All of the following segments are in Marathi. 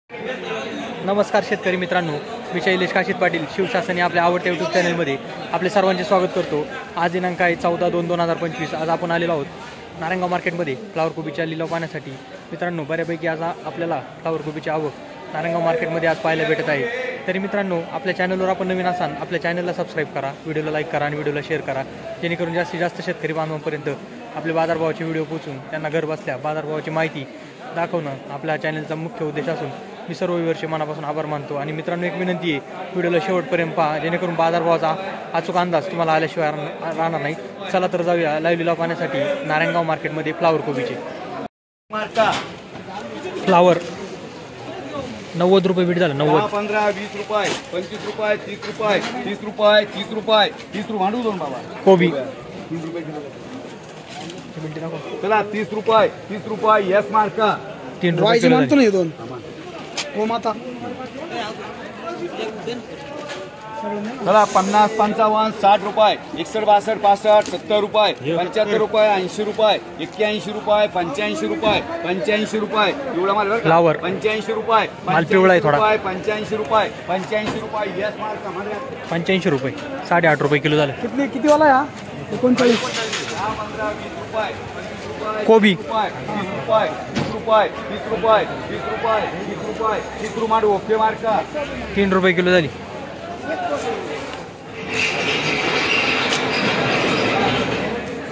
नमस्कार शेतकरी मित्रांनो, मी शैलेश काशीद पाटील शिवशासन या आपल्या आवडत्या यूट्यूब चॅनलमध्ये आपले सर्वांचे स्वागत करतो। आज दिनांक आहे 14/2/2025। आज आपण आलेलो आहोत नारायणगाव मार्केटमध्ये फ्लावर कोबीच्या लिलाव पाहण्यासाठी। मित्रांनो, बऱ्यापैकी आज आपल्याला फ्लावर कोबीची आवक नारायणगाव मार्केटमध्ये आज पाहायला भेटत आहे। तरी मित्रांनो, आपल्या चॅनलवर आपण नवीन असाल आपल्या चॅनलला सबस्क्राईब करा, व्हिडिओला लाईक करा आणि व्हिडिओला शेअर करा, जेणेकरून जास्तीत जास्त शेतकरी बांधवांपर्यंत आपले बाजारभावाचे व्हिडिओ पोहोचून त्यांना घर बसल्या बाजारभावाची माहिती दाखवणं आपल्या चॅनलचा मुख्य उद्देश असून मी सर्व व्ह्यूअर्सचे मनापासून आभार मानतो। आणि मित्रांनो, एक विनंती आहे, व्हिडिओला शेवटपर्यंत पहा, जेणेकरून बाजारभावाचा अचूक अंदाज तुम्हाला आल्याशिवाय राहणार नाही। चला तर जाऊया लाईव्ह लिलाव पाहण्यासाठी नारायणगाव मार्केटमध्ये फ्लावर कोबीचे। फ्लावर 90 रुपये बीट झालं। 90, 15, 20 रुपये, 25 रुपये, 30 रुपये, 30 रुपये, 30 रुपये, 30 रुपये भांडू दोन बाबा। कोबी 3 रुपये किलो। चला 30 रुपये, 30 रुपये, यस मार्का 3 रुपये किलो मानतो नाही दोन हो माता। चला 50, 55, 60 रुपये, 61, 62, 65, 70 रुपये, 75 रुपये, 80 रुपये, 81 रुपये, 85 रुपये, 85 रुपये एवढा माल बरं का? फ्लावर 85 रुपये, माल पिवळा आहे थोडा। 85 रुपये, 85 रुपये, यस मार्का मध्ये 85 रुपये, 8.5 रुपये किलो झालं। किती वाला या 39 15, 20 रुपये, 25 रुपये, कोबी 30 रुपये, 30 रुपये, 30 रुपये, 30 रुपये, 30 रुपये, 30 रुपये ओके मार्का 3 रुपये किलो झाली।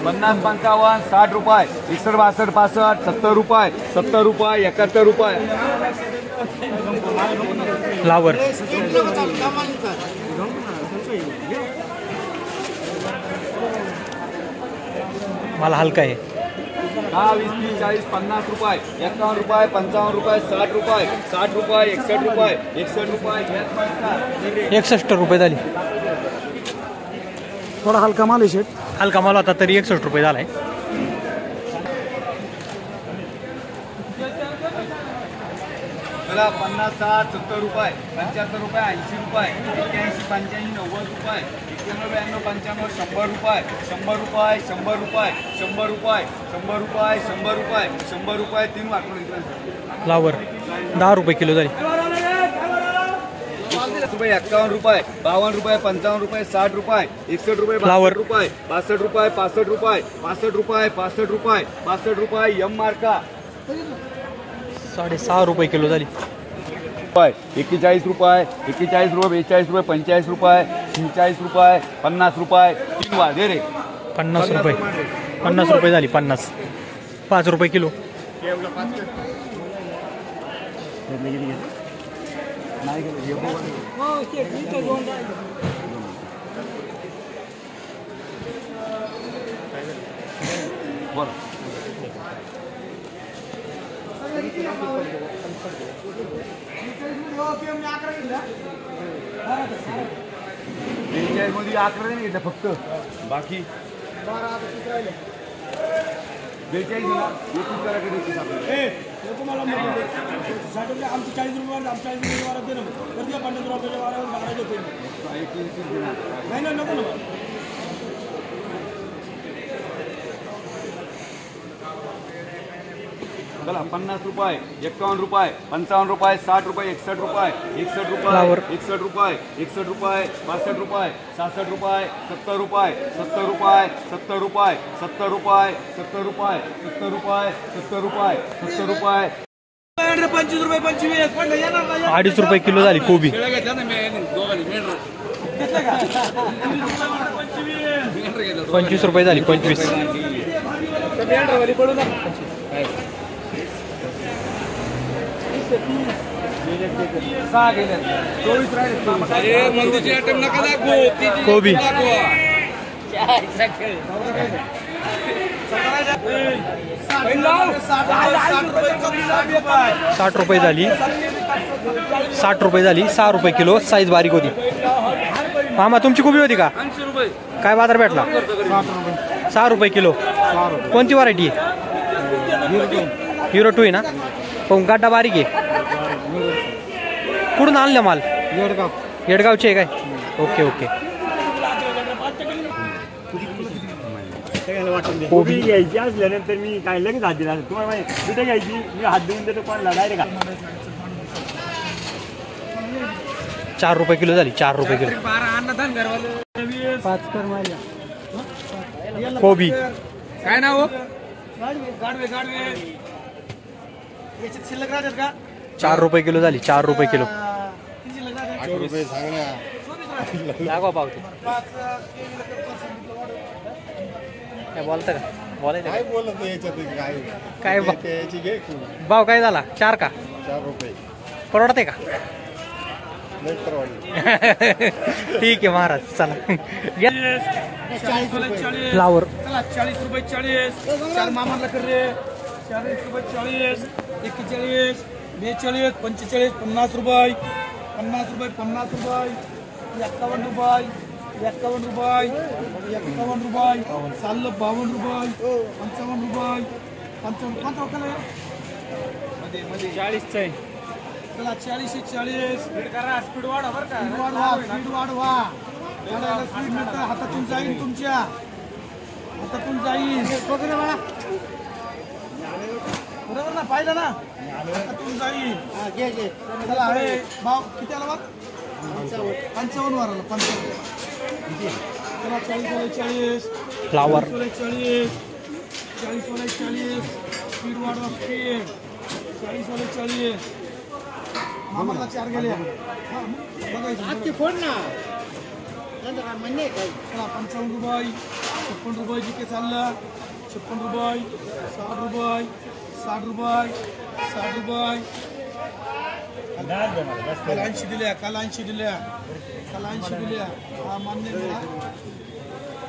50, 55, 60 रुपये, 61, 62, 65, 70 रुपये, 70 रुपये, 71 रुपये फ्लावर माल हलका आहे। 10, 20, 30, 40, 50 रुपये, 51 रुपये, 55 रुपये, 60 रुपये, 60 रुपये, 61 रुपये, 61 रुपये, 61 रुपये झाली। थोडा हलका माल आहे शेट। हलका माल होता तरी 61 रुपये झालाय। मला 50, 60, 70 रुपये, 75 रुपये, 80 रुपये, 81, 85, 90 रुपये, 91, 92, 95, 100 रुपये, 100 रुपये, 100 रुपये, 100 रुपये, 100 रुपये, 100 रुपये, 100 रुपये 3 वाटून फ्लावर 10 रुपये किलो झाली। रुपये, 51 रुपये, 52 रुपये, 55 रुपये, 60 रुपये, 61 रुपये, फ्लावर 62 रुपये, 62 रुपये, 65 रुपये, 65 रुपये, 65 रुपये, 65 रुपये, एम मार्का 6.5 रुपये किलो झाली। 41 रुपये, 41 रुपये, 42 रुपये, 45 रुपये, 46 रुपये, 50 रुपये 3 वा दे रे। 50 रुपये, 50 रुपये झाली। 50, 5 रुपये किलो। मध्ये 11 नाही घेतलं फक्त, बाकी 42 तुम्हाला आमची 40 रुपये आमच्या 40 रुपये वारा दे ना, 50 रुपयाच्या वारा 12 देतो नाही ना, नको ना। चला 50 रुपये, 51 रुपये, 55 रुपये, 60 रुपये, 61 रुपये, 61 रुपये, फ्लावर 61 रुपये, 61 रुपये, 62 रुपये, 66 रुपये, 70 रुपये, 70 रुपये, 70 रुपये, 70 रुपये, 70 रुपये, 70 रुपये, 70 रुपये, 70 रुपये, 25 रुपये 25 पण येणार नाही। 2.5 रुपये किलो झाली कोबी। 25 रुपये झाली। 25 कोबी 60 रुपये झाली। 60 रुपये झाली। 6 रुपये किलो, साईज बारीक होती। मामा तुमची कोबी होती का? 80 रुपये। काय बाजार भेटला? 6 रुपये किलो। कोणती व्हरायटी आहे? हिरो 2 आहे ना? पण गाड्डा बारीक आहे। कुठून आणलं माल? येडगावचे आहे काय? Okay okay. कोबी घ्यायची असल्यानंतर मी काय लगेच हात दिला तुम्हाला माहिती कुठे घ्यायची मी हात देऊन देतो कोणाला डायरेक्ट 4 रुपये किलो झाली, 4 रुपये किलो. 5 कर माझ्या. कोबी काय नाव गाडवे गाडवे याच्यात शिल्लक राहतात का 4 रुपये किलो झाली, 4 रुपये किलो. शिल्लक राहतात 8 रुपये सांग ना. लागवा पावते. काय बोलता का, बोलायचं काय बोलत याच्यात काय काय याची घे भाव काय झाला? 4 का? 4 रुपये परवडते का? नाही परवडलं. ठीक आहे महाराज, चला. घ्या. 40 फ्लावर चला 40 रुपये 40 चार मामाला कर रे 40 रुपये 40 41 42 45 50 रुपये 50 रुपये 50 रुपये 51 रुपये 51 रुपये 51 रुपये चाललं 52 रुपये 55 रुपये 55 मध्ये 40 आहे चला 40 40 करा स्पीड वाढवा बरं का स्पीड वाढवा स्पीड नंतर हातातून जाईल तुमच्या हातातून जाईल बरोबर ना पाहिलं ना हातातून जाईल चला अरे भाव किती आला बघ 55 वर आला 55 चला 40 फ्लावर 40 स्पीड वाढवा स्पीड 40 मामाला 4 गेले बघायचं फोन ना चला 55 रुपये 56 रुपये जिथे चाललं 56 रुपये 60 रुपये 60 रुपये 60 रुपये काल 80 दिल्या काल 80 दिल्या हा मान्य दिला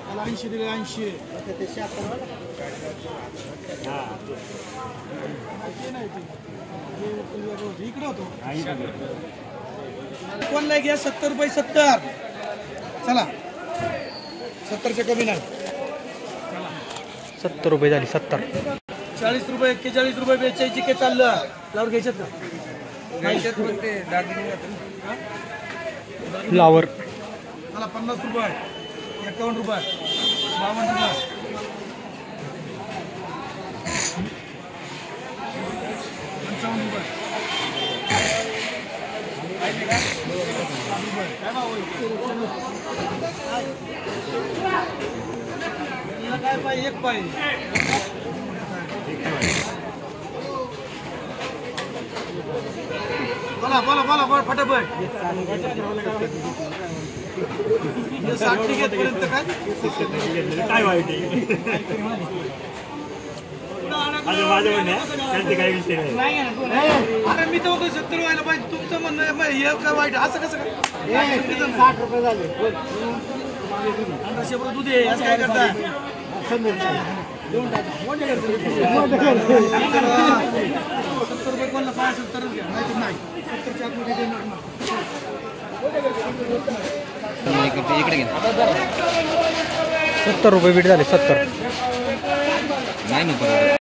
काल 80 दिले 80 इकडे होतो कोणला घ्या 70 रुपये 70 चला 70च्या कमी नाही 70 रुपये झाली, 70. 40 रुपये 41 रुपये 42 जिके चाललं फ्लावर घ्यायच्यात का फ्लावर मला 50 रुपये 51 रुपये 52 रुपये 55 रुपये काय पाहिजे एक पाहिजे बोला फटाफट 60 टिकेट पर्यंत काय वाईट आहे माझं म्हणणं त्यांचे काही विषय नाही. अरे मी तर 70 व्हायला पाहिजे तुमचं म्हणणं हे काय वाईट असं कसं 60 रुपये झाले 100 दूध आहे असं काय करताय 70 रुपये कोणला 75 घ्या नाही 70च्या आतमध्ये देणार ना 70 रुपये बीट झाले, 70. नाही ना